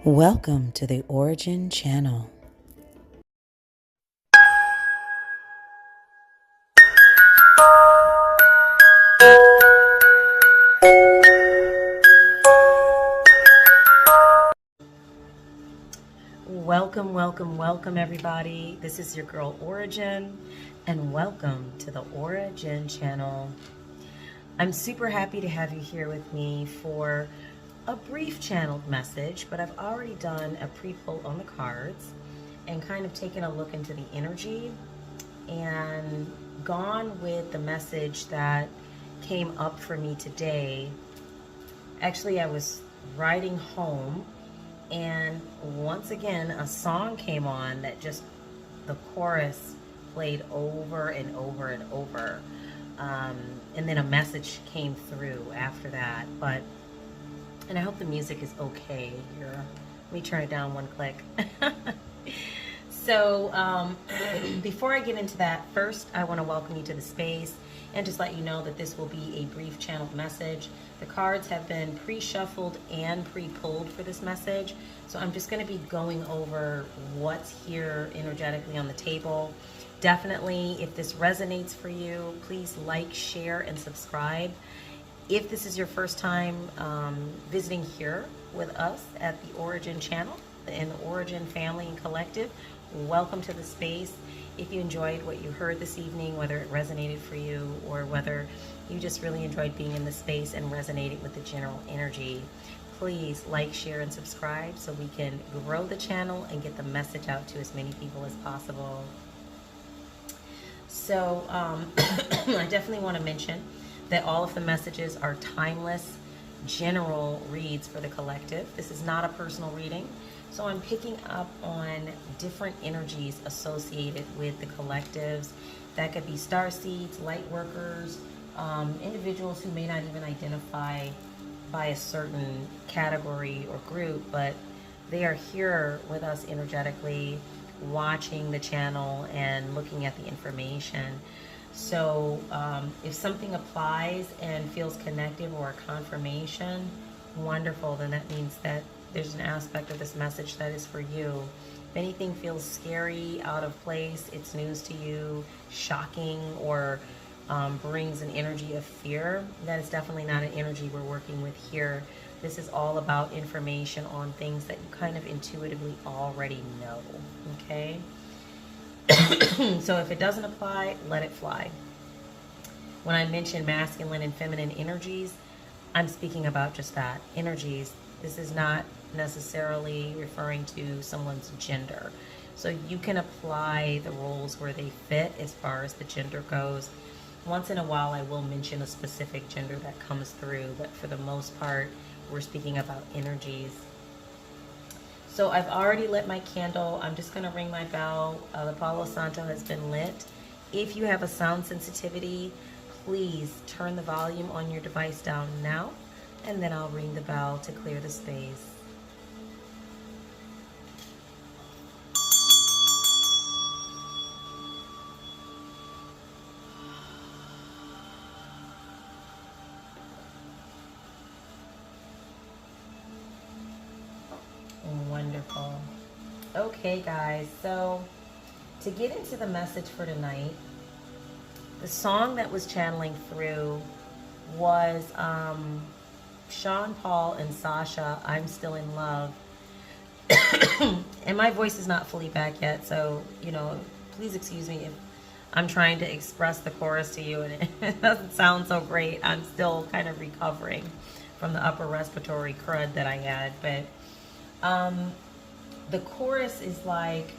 Welcome to the Ora-gen channel. Welcome everybody. This is your girl Ora-gen, and welcome to the Ora-gen channel. I'm super happy to have you here with me for a brief channeled message, but I've already done a pre-pull on the cards and kind of taken a look into the energy and gone with the message that came up for me today. Actually, I was riding home and once again a song came on that just the chorus played over and over and over, and then a message came through after that. And I hope the music is okay here. Let me turn it down one click. So before I get into that, first I want to welcome you to the space and just let you know that this will be a brief channeled message. The cards have been pre-shuffled and pre-pulled for this message. So I'm just going to be going over what's here energetically on the table. Definitely, if this resonates for you, please like, share, and subscribe. If this is your first time visiting here with us at the Ora-gen channel and the Ora-gen family and collective, welcome to the space. If you enjoyed what you heard this evening, whether it resonated for you or whether you just really enjoyed being in the space and resonating with the general energy, please like, share, and subscribe so we can grow the channel and get the message out to as many people as possible. So I definitely want to mention that all of the messages are timeless, general reads for the collective. This is not a personal reading. So I'm picking up on different energies associated with the collectives. That could be star seeds, light workers, individuals who may not even identify by a certain category or group, but they are here with us energetically, watching the channel and looking at the information. So if something applies and feels connective or a confirmation, wonderful, then that means that there's an aspect of this message that is for you. If anything feels scary, out of place, it's news to you, shocking, or brings an energy of fear, that is definitely not an energy we're working with here. This is all about information on things that you kind of intuitively already know, okay? So if it doesn't apply, let it fly. When I mention masculine and feminine energies, I'm speaking about just that, energies. This is not necessarily referring to someone's gender. So you can apply the roles where they fit as far as the gender goes. Once in a while, I will mention a specific gender that comes through, but for the most part, we're speaking about energies. So I've already lit my candle. I'm just going to ring my bell. The Palo Santo has been lit. If you have a sound sensitivity, please turn the volume on your device down now, and then I'll ring the bell to clear the space. Wonderful. Okay, guys, so to get into the message for tonight, the song that was channeling through was Sean Paul and Sasha, I'm Still in Love. And my voice is not fully back yet, so, you know, please excuse me if I'm trying to express the chorus to you and it doesn't sound so great. I'm still kind of recovering from the upper respiratory crud that I had, but the chorus is like,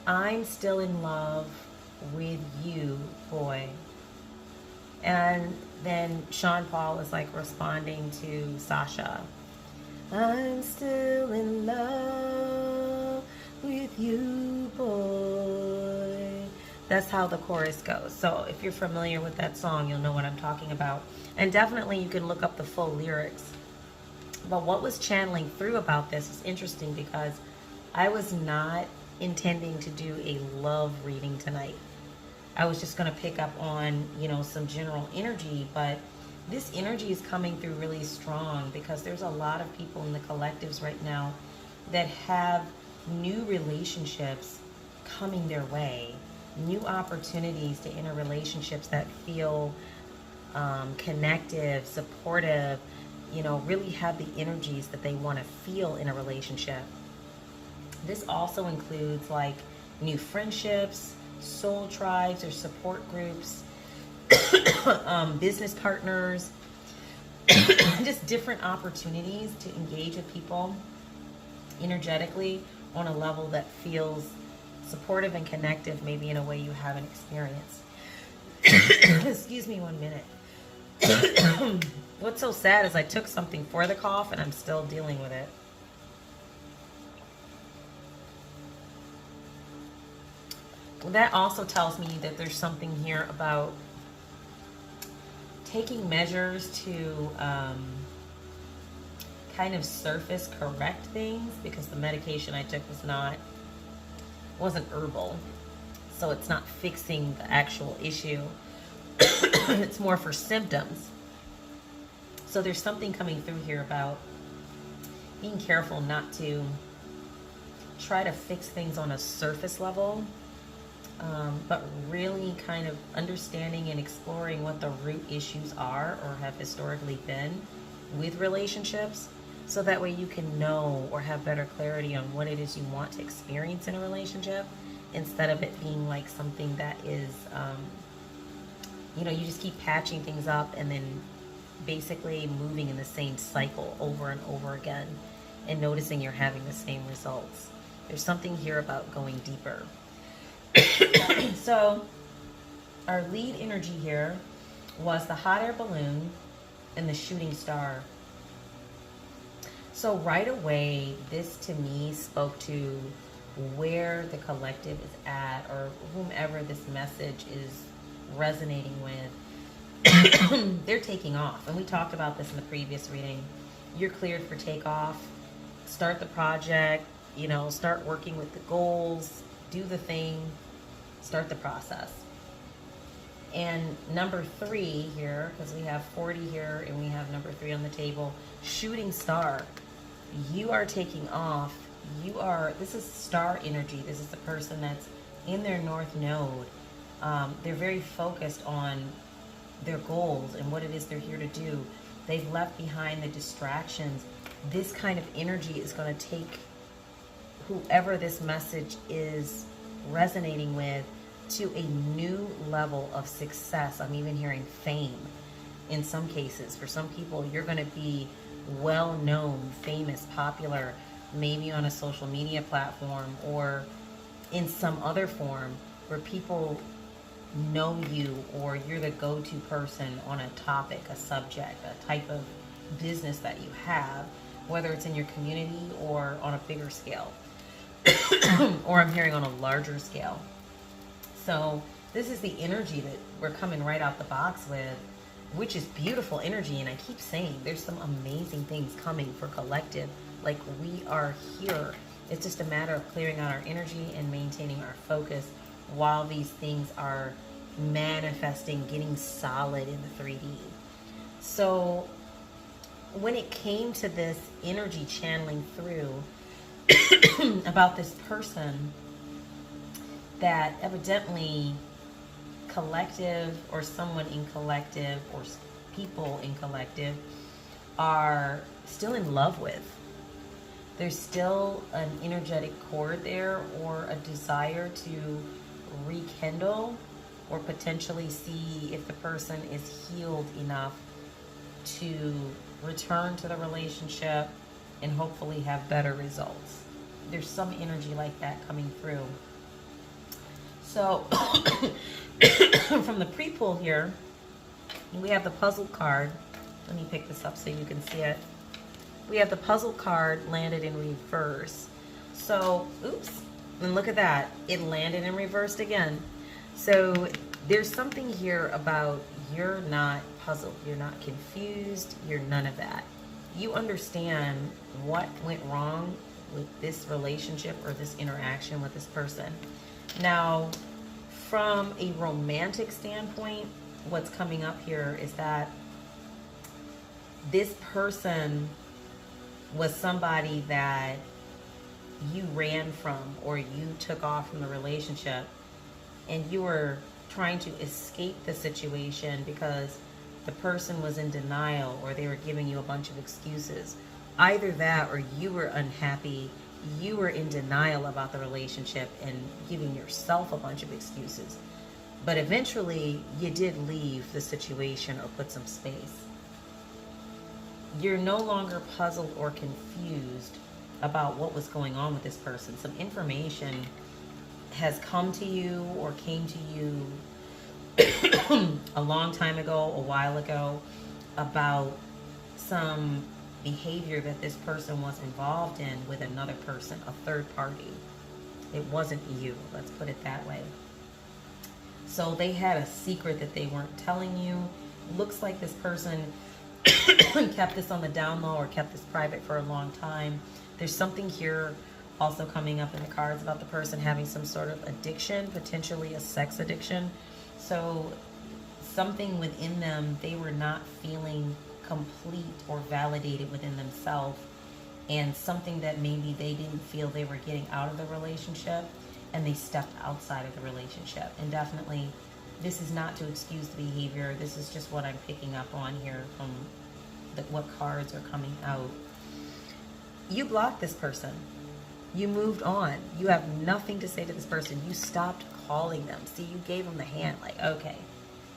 I'm still in love with you, boy. And then Sean Paul is like responding to Sasha, I'm still in love with you, boy. That's how the chorus goes. So if you're familiar with that song, you'll know what I'm talking about. And definitely you can look up the full lyrics. But what was channeling through about this is interesting because I was not intending to do a love reading tonight. I was just going to pick up on, you know, some general energy, but this energy is coming through really strong because there's a lot of people in the collectives right now that have new relationships coming their way, new opportunities to enter relationships that feel connective, supportive, you know, really have the energies that they want to feel in a relationship. This also includes like new friendships, soul tribes or support groups, business partners, just different opportunities to engage with people energetically on a level that feels supportive and connective, maybe in a way you haven't experienced. Excuse me 1 minute. What's so sad is I took something for the cough and I'm still dealing with it. That also tells me that there's something here about taking measures to kind of surface correct things, because the medication I took wasn't herbal, so it's not fixing the actual issue. It's more for symptoms. So there's something coming through here about being careful not to try to fix things on a surface level, but really kind of understanding and exploring what the root issues are or have historically been with relationships, so that way you can know or have better clarity on what it is you want to experience in a relationship, instead of it being like something that is, you know, you just keep patching things up and then basically moving in the same cycle over and over again and noticing you're having the same results. There's something here about going deeper. So our lead energy here was the hot air balloon and the shooting star. So right away, this to me spoke to where the collective is at, or whomever this message is resonating with. They're taking off, and we talked about this in the previous reading. You're cleared for takeoff. Start the project, you know, start working with the goals, do the thing, start the process. And number 3 here, because we have 40 here and we have number 3 on the table, shooting star. You are taking off. This is star energy. This is the person that's in their north node. They're very focused on their goals and what it is they're here to do. They've left behind the distractions. This kind of energy is going to take whoever this message is resonating with to a new level of success. I'm even hearing fame in some cases. For some people, you're going to be well known, famous, popular, maybe on a social media platform or in some other form where people know you, or you're the go-to person on a topic, a subject, a type of business that you have, whether it's in your community or on a bigger scale, or I'm hearing on a larger scale. So this is the energy that we're coming right out the box with, which is beautiful energy. And I keep saying there's some amazing things coming for collective. Like, we are here. It's just a matter of clearing out our energy and maintaining our focus while these things are manifesting, getting solid in the 3D. So when it came to this energy channeling through about this person that evidently collective, or someone in collective, or people in collective are still in love with. There's still an energetic cord there, or a desire to rekindle, or potentially see if the person is healed enough to return to the relationship and hopefully have better results. There's some energy like that coming through. So from the pre-pull here, we have the puzzle card. Let me pick this up so you can see it. We have the puzzle card landed in reverse. So, oops, and look at that. It landed in reversed again. So there's something here about you're not puzzled, you're not confused, you're none of that. You understand what went wrong with this relationship or this interaction with this person. Now, from a romantic standpoint, what's coming up here is that this person was somebody that you ran from or you took off from the relationship and you were trying to escape the situation because the person was in denial or they were giving you a bunch of excuses. Either that or you were unhappy, you were in denial about the relationship and giving yourself a bunch of excuses. But eventually you did leave the situation or put some space. You're no longer puzzled or confused about what was going on with this person. Some information has come to you or came to you a long time ago, a while ago, about some behavior that this person was involved in with another person, a third party. It wasn't you, let's put it that way. So they had a secret that they weren't telling you. Looks like this person kept this on the down low or kept this private for a long time. There's something here also coming up in the cards about the person having some sort of addiction, potentially a sex addiction. So something within them, they were not feeling complete or validated within themselves, and something that maybe they didn't feel they were getting out of the relationship, and they stepped outside of the relationship. And definitely, this is not to excuse the behavior. This is just what I'm picking up on here from what cards are coming out. You blocked this person. You moved on. You have nothing to say to this person. You stopped calling them. See, you gave them the hand, like, okay,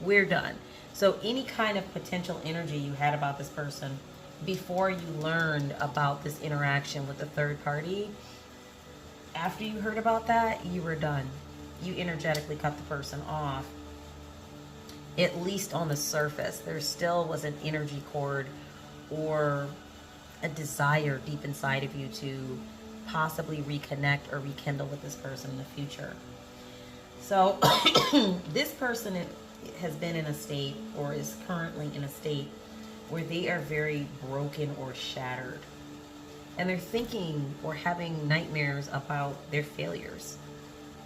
we're done. So any kind of potential energy you had about this person before you learned about this interaction with the third party, after you heard about that, you were done. You energetically cut the person off. At least on the surface, there still was an energy cord or a desire deep inside of you to possibly reconnect or rekindle with this person in the future. So this person has been in a state or is currently in a state where they are very broken or shattered. And they're thinking or having nightmares about their failures,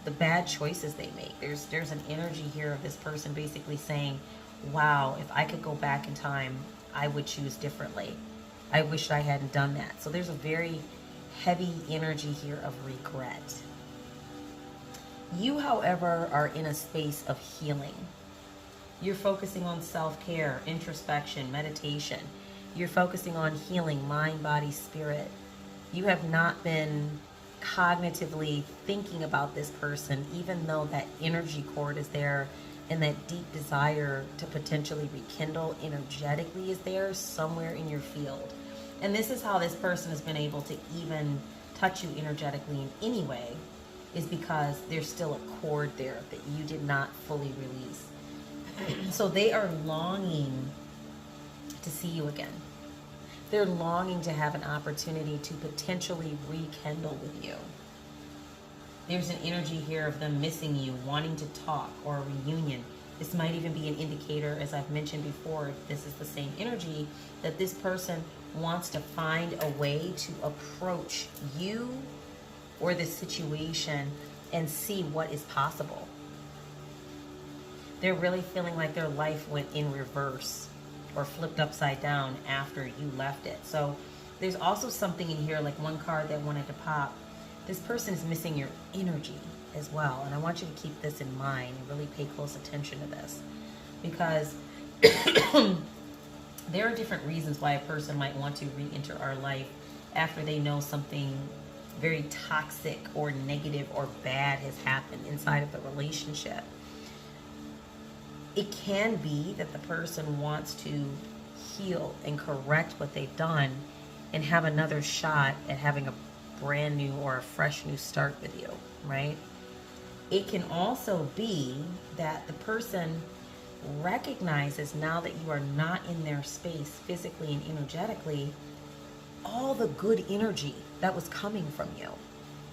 the bad choices they make. There's an energy here of this person basically saying, wow, if I could go back in time, I would choose differently. I wish I hadn't done that. So there's a very heavy energy here of regret. You, however, are in a space of healing. You're focusing on self-care, introspection, meditation. You're focusing on healing mind, body, spirit. You have not been cognitively thinking about this person, even though that energy cord is there and that deep desire to potentially rekindle energetically is there somewhere in your field. And this is how this person has been able to even touch you energetically in any way, is because there's still a cord there that you did not fully release. So they are longing to see you again. They're longing to have an opportunity to potentially rekindle with you. There's an energy here of them missing you, wanting to talk, or a reunion. This might even be an indicator, as I've mentioned before, if this is the same energy, that this person wants to find a way to approach you or the situation and see what is possible. They're really feeling like their life went in reverse or flipped upside down after you left it. So there's also something in here, like one card that wanted to pop. This person is missing your energy as well. And I want you to keep this in mind and really pay close attention to this, because there are different reasons why a person might want to re-enter our life after they know something very toxic or negative or bad has happened inside of the relationship. It can be that the person wants to heal and correct what they've done and have another shot at having a brand new or a fresh new start with you, right? It can also be that the person recognizes, now that you are not in their space physically and energetically, all the good energy that was coming from you,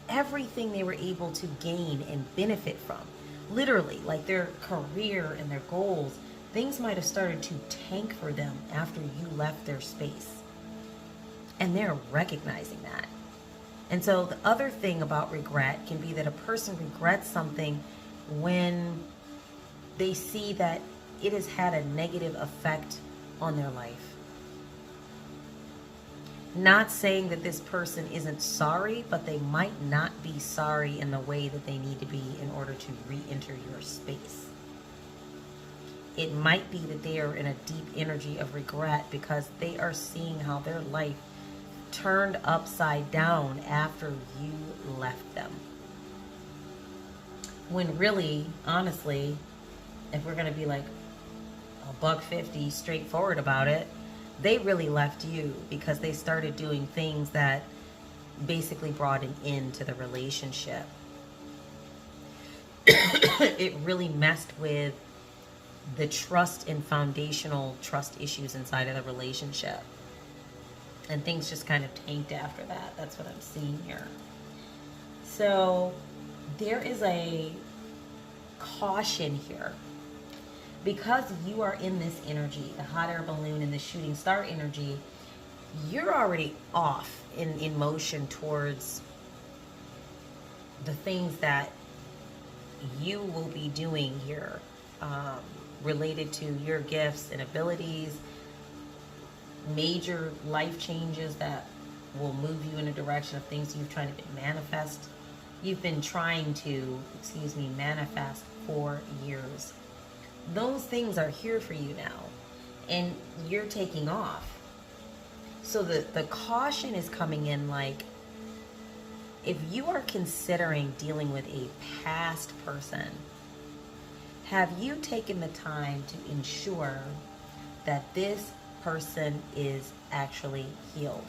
everything they were able to gain and benefit from. Literally, like their career and their goals, things might have started to tank for them after you left their space. And they're recognizing that. And so the other thing about regret can be that a person regrets something when they see that it has had a negative effect on their life. Not saying that this person isn't sorry, but they might not be sorry in the way that they need to be in order to re-enter your space. It might be that they are in a deep energy of regret because they are seeing how their life turned upside down after you left them. When really, honestly, if we're going to be like $150 straightforward about it, they really left you because they started doing things that basically brought an end to the relationship. It really messed with the trust and foundational trust issues inside of the relationship. And things just kind of tanked after that. That's what I'm seeing here. So there is a caution here. Because you are in this energy, the hot air balloon and the shooting star energy, you're already off in motion towards the things that you will be doing here, related to your gifts and abilities, major life changes that will move you in a direction of things you've tried to manifest. You've been trying to, manifest for years. Those things are here for you now, and you're taking off. So the caution is coming in, like, if you are considering dealing with a past person, have you taken the time to ensure that this person is actually healed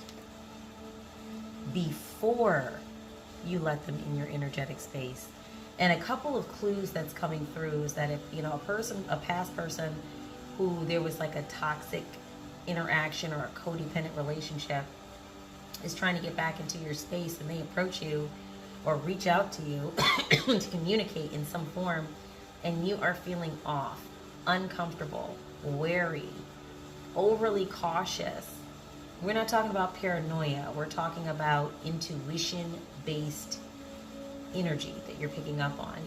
before you let them in your energetic space? And a couple of clues that's coming through is that if, a past person who there was like a toxic interaction or a codependent relationship is trying to get back into your space, and they approach you or reach out to you to communicate in some form, and you are feeling off, uncomfortable, wary, overly cautious. We're not talking about paranoia. We're talking about intuition-based energy that you're picking up on.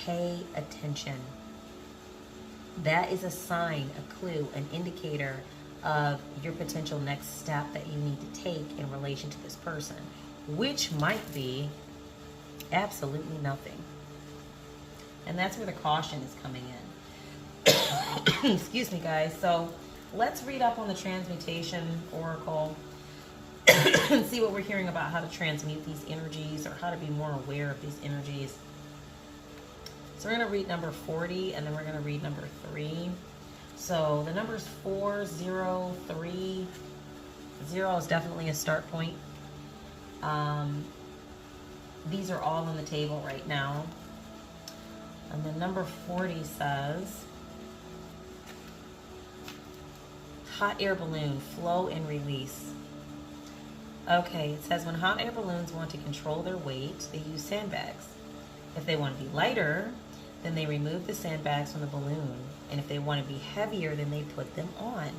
Pay attention. That is a sign, a clue, an indicator of your potential next step that you need to take in relation to this person, which might be absolutely nothing. And that's where the caution is coming in. Excuse me, guys. So let's read up on the Transmutation Oracle and see what we're hearing about how to transmute these energies, or how to be more aware of these energies. So we're going to read number 40, and then we're going to read number 3. So the numbers 4, 0, 3. 0 is definitely a start point. These are all on the table right now. And then number 40 says, hot air balloon, flow and release. Okay, it says when hot air balloons want to control their weight, they use sandbags. If they want to be lighter, then they remove the sandbags from the balloon. And if they want to be heavier, then they put them on.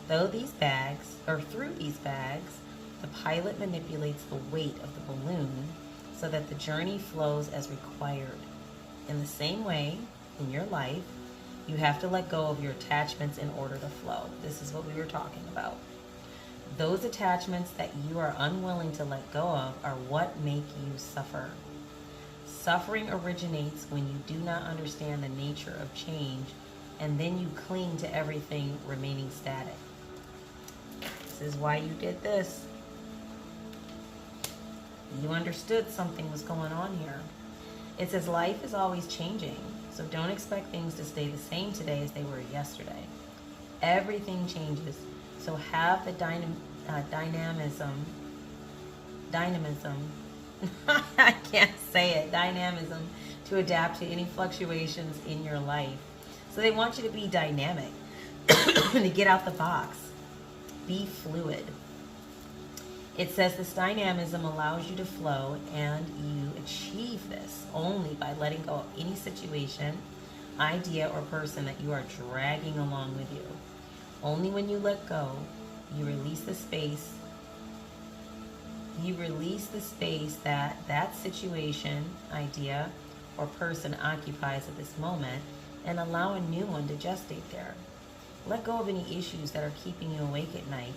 Through these bags, the pilot manipulates the weight of the balloon so that the journey flows as required. In the same way, in your life, you have to let go of your attachments in order to flow. This is what we were talking about. Those attachments that you are unwilling to let go of are what make you suffer. Suffering originates when you do not understand the nature of change, and then you cling to everything remaining static. This is why you did this. You understood something was going on here. It says life is always changing, so don't expect things to stay the same today as they were yesterday. Everything changes, so have the dynamism, I can't say it, dynamism, to adapt to any fluctuations in your life. So they want you to be dynamic, to get out the box, be fluid. It says this dynamism allows you to flow, and you achieve this only by letting go of any situation, idea, or person that you are dragging along with you. Only when you let go, you release the space. You release the space that that situation, idea, or person occupies at this moment, and allow a new one to gestate there. Let go of any issues that are keeping you awake at night.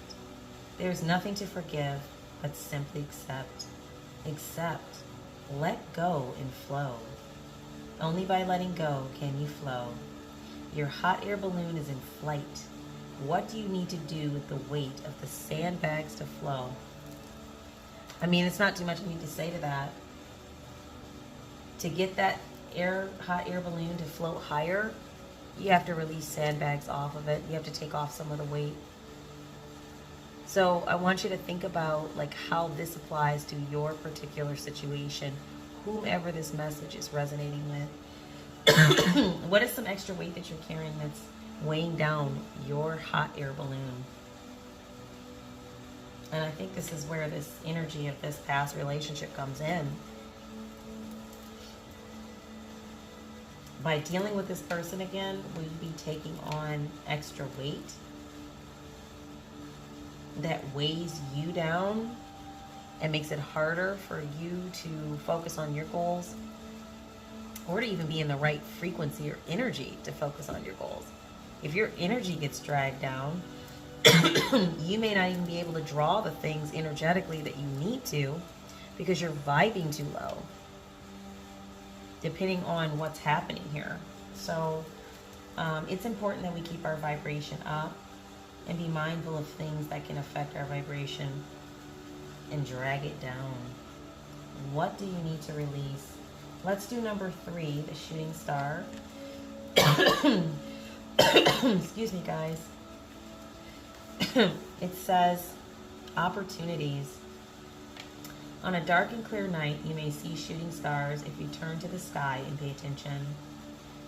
There's nothing to forgive, but simply accept. Accept. Let go and flow. Only by letting go can you flow. Your hot air balloon is in flight. What do you need to do with the weight of the sandbags to flow? I mean, it's not too much I need to say to that. To get that hot air balloon to float higher, you have to release sandbags off of it. You have to take off some of the weight. So I want you to think about like how this applies to your particular situation, whomever this message is resonating with. What is some extra weight that you're carrying that's weighing down your hot air balloon? And I think this is where this energy of this past relationship comes in. By dealing with this person again, will you be taking on extra weight that weighs you down and makes it harder for you to focus on your goals, or to even be in the right frequency or energy to focus on your goals? If your energy gets dragged down, you may not even be able to draw the things energetically that you need to because you're vibing too low, depending on what's happening here. So it's important that we keep our vibration up and be mindful of things that can affect our vibration and drag it down. What do you need to release? Let's do number 3, the shooting star. Excuse me, guys. It says, opportunities. On a dark and clear night, you may see shooting stars if you turn to the sky and pay attention.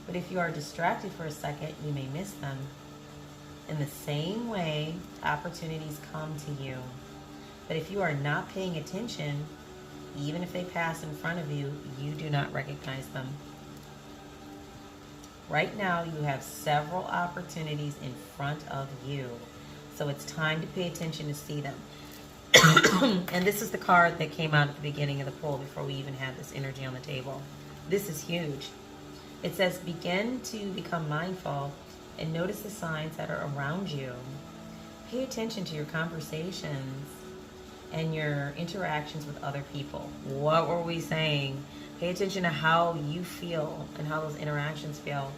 But if you are distracted for a second, you may miss them. In the same way, opportunities come to you. But if you are not paying attention, even if they pass in front of you, you do not recognize them. Right now, you have several opportunities in front of you. So it's time to pay attention to see them. And this is the card that came out at the beginning of the poll before we even had this energy on the table. This is huge. It says, begin to become mindful and notice the signs that are around you. Pay attention to your conversations and your interactions with other people. What were we saying? Pay attention to how you feel and how those interactions feel.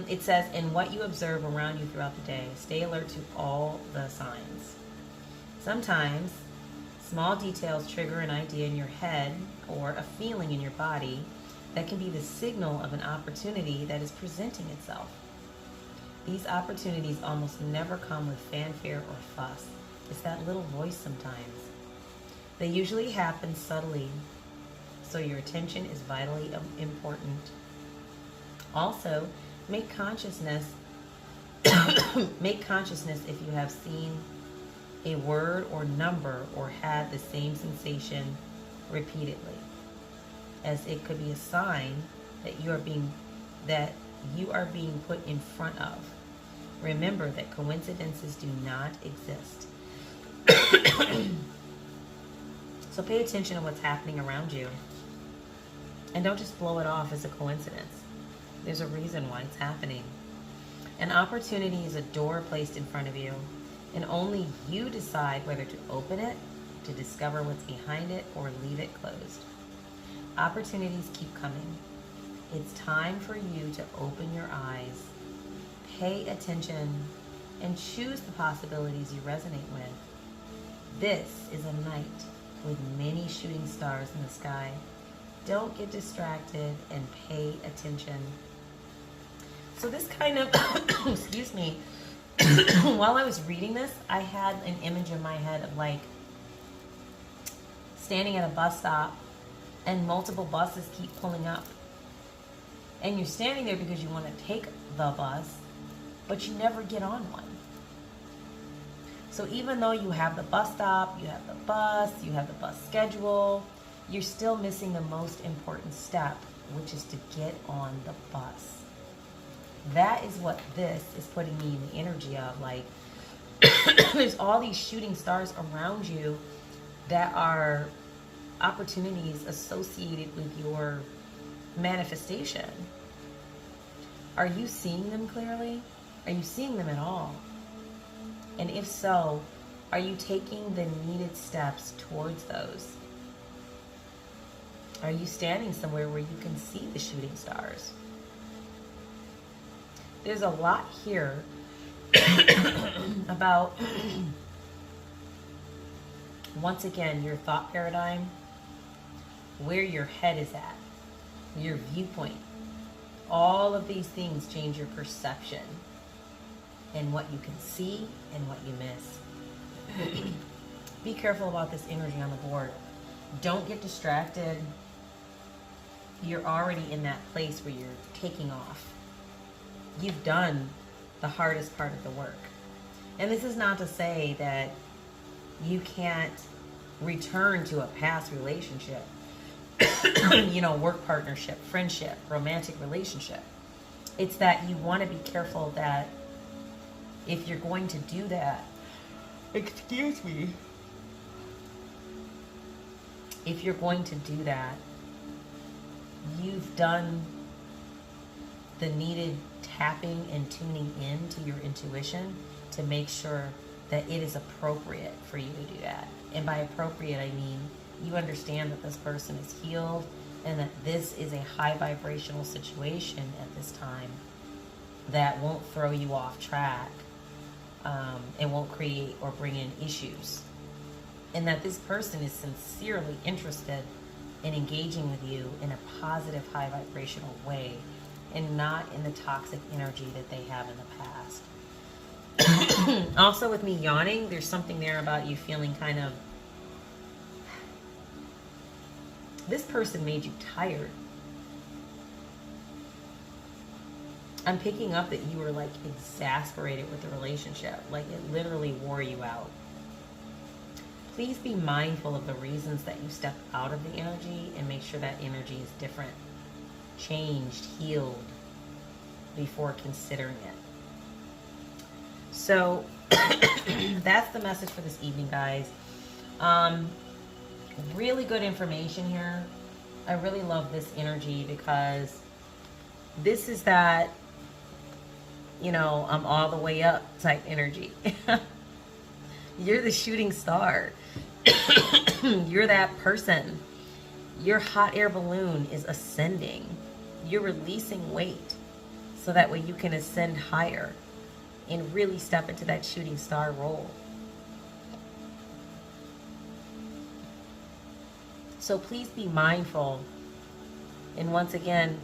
It says, in what you observe around you throughout the day, stay alert to all the signs. Sometimes, small details trigger an idea in your head or a feeling in your body that can be the signal of an opportunity that is presenting itself. These opportunities almost never come with fanfare or fuss. It's that little voice sometimes. They usually happen subtly, so your attention is vitally important. Also, make consciousness if you have seen a word or number or had the same sensation repeatedly, as it could be a sign that you are being put in front of. Remember that coincidences do not exist. So pay attention to what's happening around you and don't just blow it off as a coincidence. There's a reason why it's happening. An opportunity is a door placed in front of you, and only you decide whether to open it, to discover what's behind it, or leave it closed. Opportunities keep coming. It's time for you to open your eyes, pay attention, and choose the possibilities you resonate with. This is a night with many shooting stars in the sky. Don't get distracted and pay attention. So this kind of, excuse me, while I was reading this, I had an image in my head of like standing at a bus stop and multiple buses keep pulling up. And you're standing there because you want to take the bus, but you never get on one. So even though you have the bus stop, you have the bus schedule, you're still missing the most important step, which is to get on the bus. That is what this is putting me in the energy of. Like, there's all these shooting stars around you that are opportunities associated with your manifestation. Are you seeing them clearly? Are you seeing them at all? And if so, are you taking the needed steps towards those? Are you standing somewhere where you can see the shooting stars? There's a lot here about, once again, your thought paradigm, where your head is at, your viewpoint. All of these things change your perception and what you can see and what you miss. Be careful about this energy on the board. Don't get distracted. You're already in that place where you're taking off. You've done the hardest part of the work. And this is not to say that you can't return to a past relationship, work partnership, friendship, romantic relationship. It's that you want to be careful that if you're going to do that, excuse me, if you're going to do that, you've done the needed tapping and tuning in to your intuition to make sure that it is appropriate for you to do that. And by appropriate, I mean you understand that this person is healed and that this is a high vibrational situation at this time that won't throw you off track and won't create or bring in issues. And that this person is sincerely interested in engaging with you in a positive, high vibrational way and not in the toxic energy that they have in the past. Also, with me yawning, there's something there about you feeling kind of, this person made you tired. I'm picking up that you were like exasperated with the relationship. Like it literally wore you out. Please be mindful of the reasons that you step out of the energy and make sure that energy is different, changed, healed before considering it. So that's the message for this evening, guys. Really good information here. I really love this energy because this is that, I'm all the way up type energy. You're the shooting star. You're that person. Your hot air balloon is ascending. You're releasing weight so that way you can ascend higher and really step into that shooting star role. So please be mindful. And once again,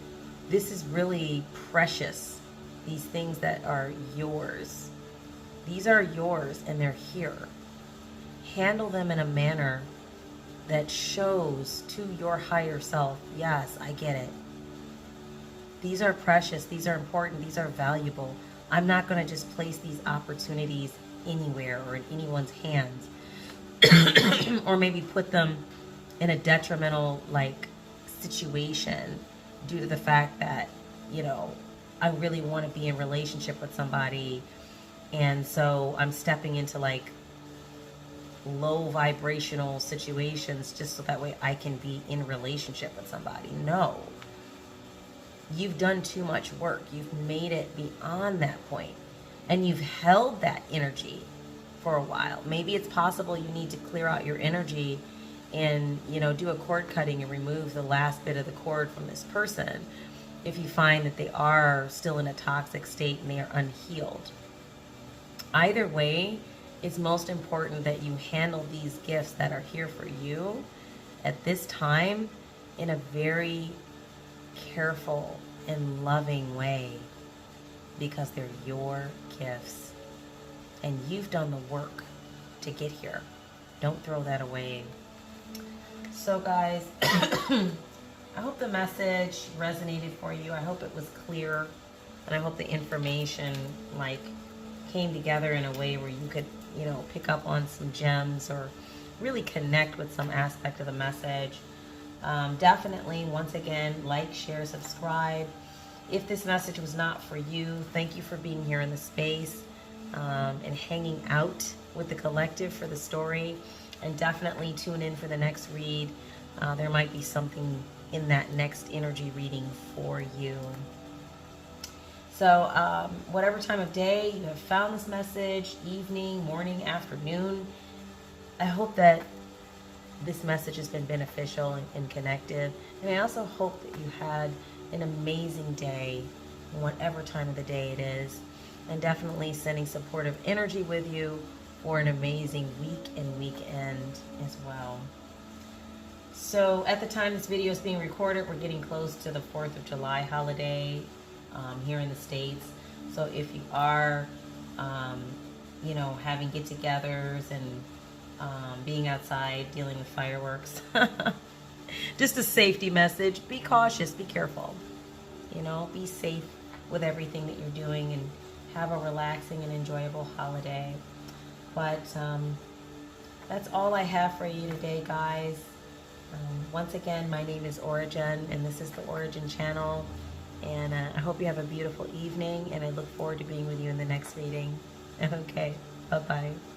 this is really precious. These things that are yours. These are yours and they're here. Handle them in a manner that shows to your higher self, yes, I get it. These are precious, these are important, these are valuable. I'm not going to just place these opportunities anywhere or in anyone's hands or maybe put them in a detrimental situation due to the fact that, I really want to be in relationship with somebody. And so I'm stepping into low vibrational situations just so that way I can be in relationship with somebody. No. You've done too much work. You've made it beyond that point. And you've held that energy for a while. Maybe it's possible you need to clear out your energy and, do a cord cutting and remove the last bit of the cord from this person if you find that they are still in a toxic state and they are unhealed. Either way, it's most important that you handle these gifts that are here for you at this time in a very careful and loving way because they're your gifts and you've done the work to get here. Don't throw that away. So guys, I hope the message resonated for you. I hope it was clear and I hope the information came together in a way where you could, pick up on some gems or really connect with some aspect of the message. Definitely, once again, like, share, subscribe. If this message was not for you, thank you for being here in the space and hanging out with the collective for the story. And definitely tune in for the next read. There might be something in that next energy reading for you. So whatever time of day you have found this message, evening, morning, afternoon, I hope that this message has been beneficial and connective. And I also hope that you had an amazing day, whatever time of the day it is. And definitely sending supportive energy with you for an amazing week and weekend as well. So at the time this video is being recorded, we're getting close to the 4th of July holiday here in the States. So if you are, having get-togethers and being outside, dealing with fireworks, just a safety message. Be cautious, be careful. Be safe with everything that you're doing and have a relaxing and enjoyable holiday. But that's all I have for you today, guys. Once again, my name is Ora-gen, and this is the Ora-gen channel. And I hope you have a beautiful evening, and I look forward to being with you in the next reading. Okay, bye-bye.